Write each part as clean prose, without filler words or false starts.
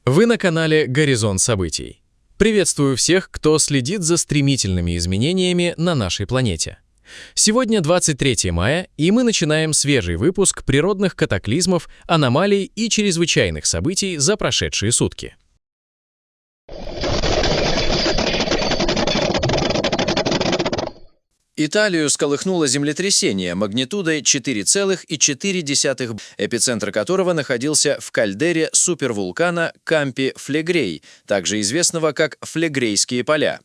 Вы на канале «Горизонт событий». Приветствую всех, кто следит за стремительными изменениями на нашей планете. Сегодня 23 мая, и мы начинаем свежий выпуск природных катаклизмов, аномалий и чрезвычайных событий за прошедшие сутки. Италию сколыхнуло землетрясение магнитудой 4,4, эпицентр которого находился в кальдере супервулкана Кампи-Флегрей, также известного как Флегрейские поля.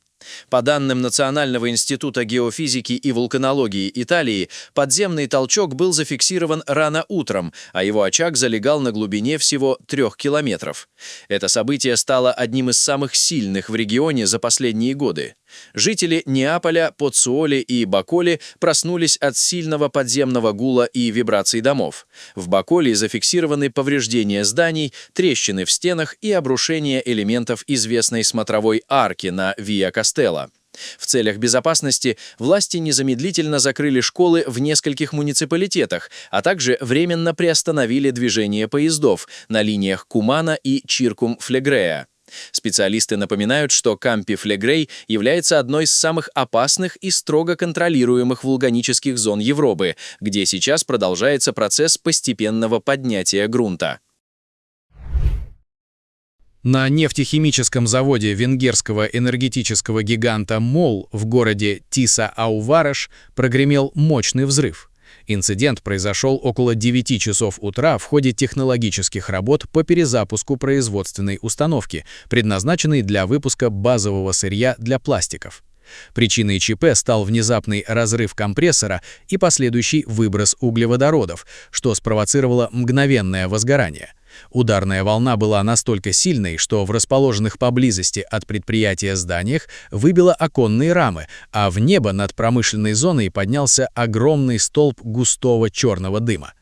По данным Национального института геофизики и вулканологии Италии, подземный толчок был зафиксирован рано утром, а его очаг залегал на глубине всего 3 километров. Это событие стало одним из самых сильных в регионе за последние годы. Жители Неаполя, Поццуоли и Баколи проснулись от сильного подземного гула и вибраций домов. В Баколи зафиксированы повреждения зданий, трещины в стенах и обрушение элементов известной смотровой арки на Виа Кастелло. В целях безопасности власти незамедлительно закрыли школы в нескольких муниципалитетах, а также временно приостановили движение поездов на линиях Кумана и Чиркум-Флегреа. Специалисты напоминают, что Кампи-Флегрей является одной из самых опасных и строго контролируемых вулканических зон Европы, где сейчас продолжается процесс постепенного поднятия грунта. На нефтехимическом заводе венгерского энергетического гиганта МОЛ в городе Тиса-Аувараш прогремел мощный взрыв. Инцидент произошел около 9 часов утра в ходе технологических работ по перезапуску производственной установки, предназначенной для выпуска базового сырья для пластиков. Причиной ЧП стал внезапный разрыв компрессора и последующий выброс углеводородов, что спровоцировало мгновенное возгорание. Ударная волна была настолько сильной, что в расположенных поблизости от предприятия зданиях выбило оконные рамы, а в небо над промышленной зоной поднялся огромный столб густого черного дыма.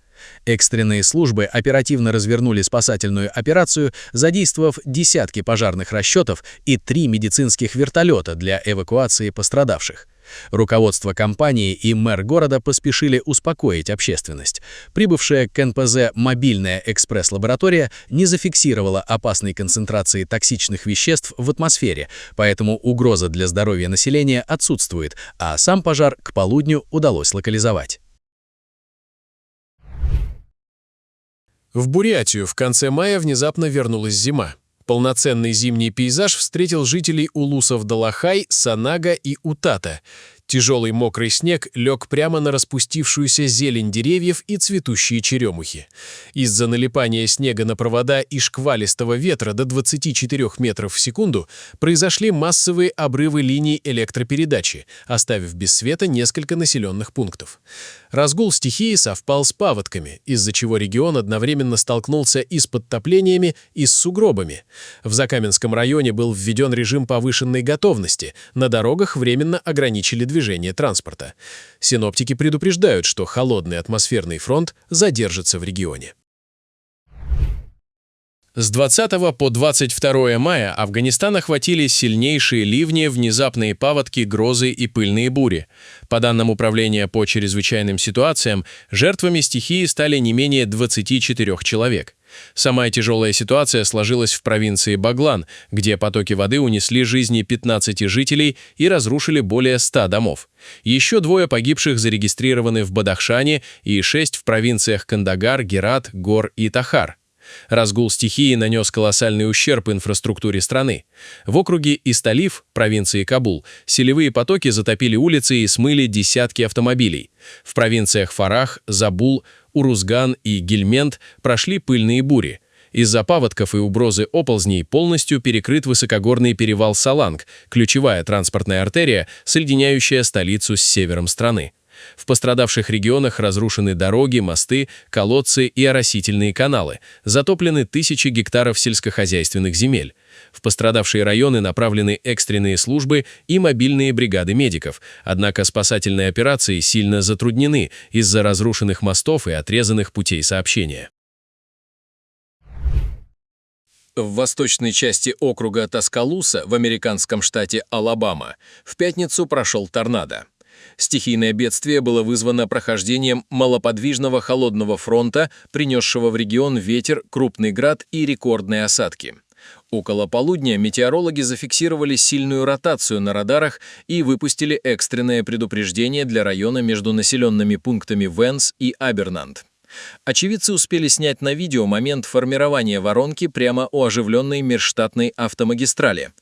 Экстренные службы оперативно развернули спасательную операцию, задействовав десятки пожарных расчетов и 3 медицинских вертолета для эвакуации пострадавших. Руководство компании и мэр города поспешили успокоить общественность. Прибывшая к НПЗ мобильная экспресс-лаборатория не зафиксировала опасной концентрации токсичных веществ в атмосфере, поэтому угроза для здоровья населения отсутствует, а сам пожар к полудню удалось локализовать. В Бурятию в конце мая внезапно вернулась зима. Полноценный зимний пейзаж встретил жителей улусов-Далахай, Санага и Утата. Тяжелый мокрый снег лег прямо на распустившуюся зелень деревьев и цветущие черемухи. Из-за налипания снега на провода и шквалистого ветра до 24 метров в секунду произошли массовые обрывы линий электропередачи, оставив без света несколько населенных пунктов. Разгул стихии совпал с паводками, из-за чего регион одновременно столкнулся и с подтоплениями, и с сугробами. В Закаменском районе был введен режим повышенной готовности, на дорогах временно ограничили движение транспорта. Синоптики предупреждают, что холодный атмосферный фронт задержится в регионе. С 20 по 22 мая Афганистан охватили сильнейшие ливни, внезапные паводки, грозы и пыльные бури. По данным Управления по чрезвычайным ситуациям, жертвами стихии стали не менее 24 человек. Самая тяжелая ситуация сложилась в провинции Баглан, где потоки воды унесли жизни 15 жителей и разрушили более 100 домов. Еще 2 погибших зарегистрированы в Бадахшане и 6 в провинциях Кандагар, Герат, Гор и Тахар. Разгул стихии нанес колоссальный ущерб инфраструктуре страны. В округе Исталиф, провинции Кабул, селевые потоки затопили улицы и смыли десятки автомобилей. В провинциях Фарах, Забул, Урузган и Гельмент прошли пыльные бури. Из-за паводков и угрозы оползней полностью перекрыт высокогорный перевал Саланг, ключевая транспортная артерия, соединяющая столицу с севером страны. В пострадавших регионах разрушены дороги, мосты, колодцы и оросительные каналы, затоплены тысячи гектаров сельскохозяйственных земель. В пострадавшие районы направлены экстренные службы и мобильные бригады медиков, однако спасательные операции сильно затруднены из-за разрушенных мостов и отрезанных путей сообщения. В восточной части округа Таскалуса в американском штате Алабама в пятницу прошел торнадо. Стихийное бедствие было вызвано прохождением малоподвижного холодного фронта, принесшего в регион ветер, крупный град и рекордные осадки. Около полудня метеорологи зафиксировали сильную ротацию на радарах и выпустили экстренное предупреждение для района между населенными пунктами Венс и Абернант. Очевидцы успели снять на видео момент формирования воронки прямо у оживленной межштатной автомагистрали.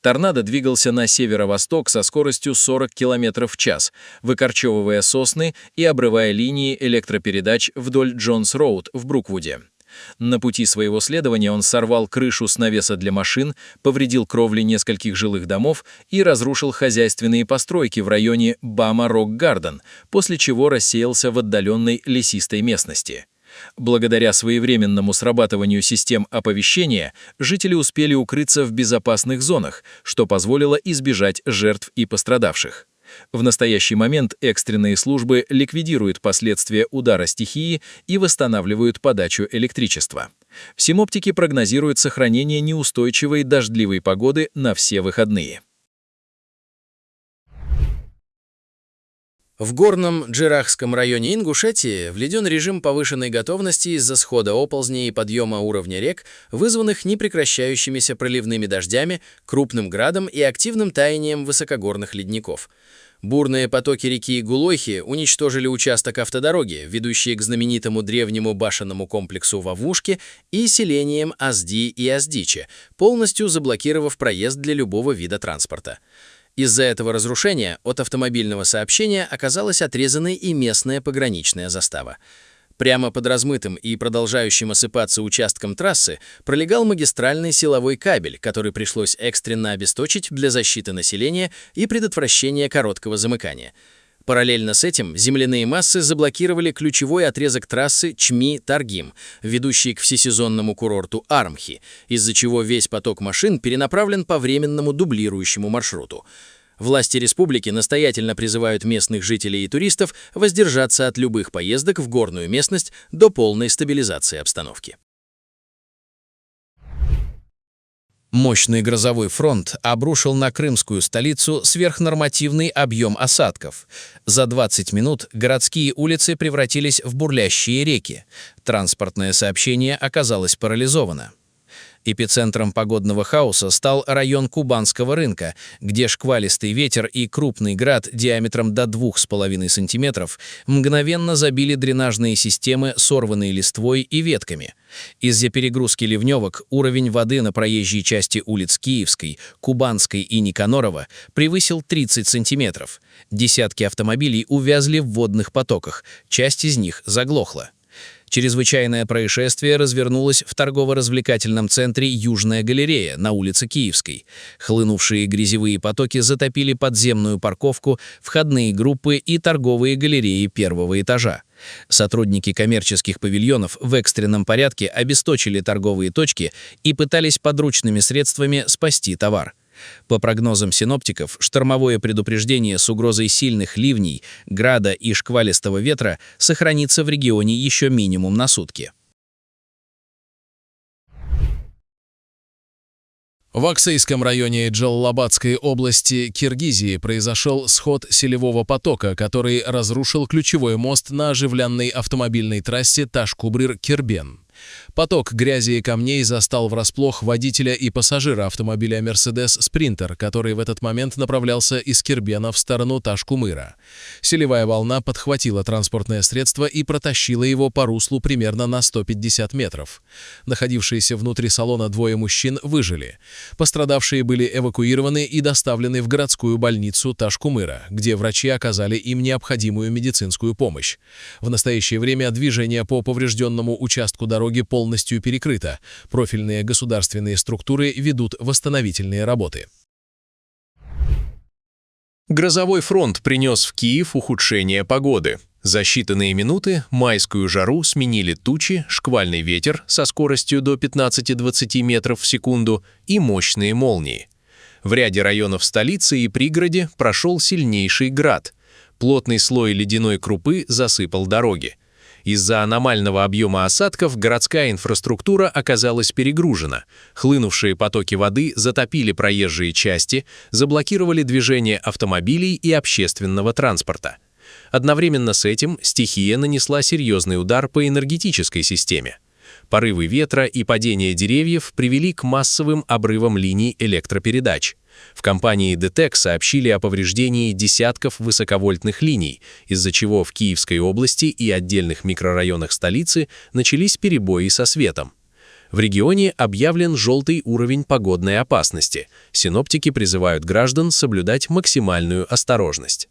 Торнадо двигался на северо-восток со скоростью 40 км в час, выкорчевывая сосны и обрывая линии электропередач вдоль Джонс-Роуд в Бруквуде. На пути своего следования он сорвал крышу с навеса для машин, повредил кровли нескольких жилых домов и разрушил хозяйственные постройки в районе Бама-Рок-Гарден, после чего рассеялся в отдаленной лесистой местности. Благодаря своевременному срабатыванию систем оповещения жители успели укрыться в безопасных зонах, что позволило избежать жертв и пострадавших. В настоящий момент экстренные службы ликвидируют последствия удара стихии и восстанавливают подачу электричества. Синоптики прогнозируют сохранение неустойчивой дождливой погоды на все выходные. В горном Джирахском районе Ингушетии введен режим повышенной готовности из-за схода оползней и подъема уровня рек, вызванных непрекращающимися проливными дождями, крупным градом и активным таянием высокогорных ледников. Бурные потоки реки Гулойхи уничтожили участок автодороги, ведущий к знаменитому древнему башенному комплексу Вавушки и селениям Азди и Аздиче, полностью заблокировав проезд для любого вида транспорта. Из-за этого разрушения от автомобильного сообщения оказалась отрезанной и местная пограничная застава. Прямо под размытым и продолжающим осыпаться участком трассы пролегал магистральный силовой кабель, который пришлось экстренно обесточить для защиты населения и предотвращения короткого замыкания. Параллельно с этим земляные массы заблокировали ключевой отрезок трассы Чми-Таргим, ведущий к всесезонному курорту Армхи, из-за чего весь поток машин перенаправлен по временному дублирующему маршруту. Власти республики настоятельно призывают местных жителей и туристов воздержаться от любых поездок в горную местность до полной стабилизации обстановки. Мощный грозовой фронт обрушил на крымскую столицу сверхнормативный объем осадков. За 20 минут городские улицы превратились в бурлящие реки. Транспортное сообщение оказалось парализовано. Эпицентром погодного хаоса стал район Кубанского рынка, где шквалистый ветер и крупный град диаметром до 2,5 см мгновенно забили дренажные системы, сорванные листвой и ветками. Из-за перегрузки ливневок уровень воды на проезжей части улиц Киевской, Кубанской и Никанорова превысил 30 см. Десятки автомобилей увязли в водных потоках, часть из них заглохла. Чрезвычайное происшествие развернулось в торгово-развлекательном центре «Южная галерея» на улице Киевской. Хлынувшие грязевые потоки затопили подземную парковку, входные группы и торговые галереи первого этажа. Сотрудники коммерческих павильонов в экстренном порядке обесточили торговые точки и пытались подручными средствами спасти товар. По прогнозам синоптиков, штормовое предупреждение с угрозой сильных ливней, града и шквалистого ветра сохранится в регионе еще минимум на сутки. В Аксайском районе Джалалабадской области Киргизии произошел сход селевого потока, который разрушил ключевой мост на оживленной автомобильной трассе Таш-Кубрир-Кербен. Поток грязи и камней застал врасплох водителя и пассажира автомобиля Mercedes Sprinter, который в этот момент направлялся из Кербена в сторону Таш-Кумыра. Селевая волна подхватила транспортное средство и протащила его по руслу примерно на 150 метров. Находившиеся внутри салона двое мужчин выжили. Пострадавшие были эвакуированы и доставлены в городскую больницу Таш-Кумыра, где врачи оказали им необходимую медицинскую помощь. В настоящее время движение по поврежденному участку дороги полностью перекрыто. Профильные государственные структуры ведут восстановительные работы. Грозовой фронт принес в Киев ухудшение погоды. За считанные минуты майскую жару сменили тучи, шквальный ветер со скоростью до 15-20 метров в секунду и мощные молнии. В ряде районов столицы и пригороде прошел сильнейший град. Плотный слой ледяной крупы засыпал дороги. Из-за аномального объема осадков городская инфраструктура оказалась перегружена. Хлынувшие потоки воды затопили проезжие части, заблокировали движение автомобилей и общественного транспорта. Одновременно с этим стихия нанесла серьезный удар по энергетической системе. Порывы ветра и падение деревьев привели к массовым обрывам линий электропередач. В компании ДТЭК сообщили о повреждении десятков высоковольтных линий, из-за чего в Киевской области и отдельных микрорайонах столицы начались перебои со светом. В регионе объявлен желтый уровень погодной опасности. Синоптики призывают граждан соблюдать максимальную осторожность.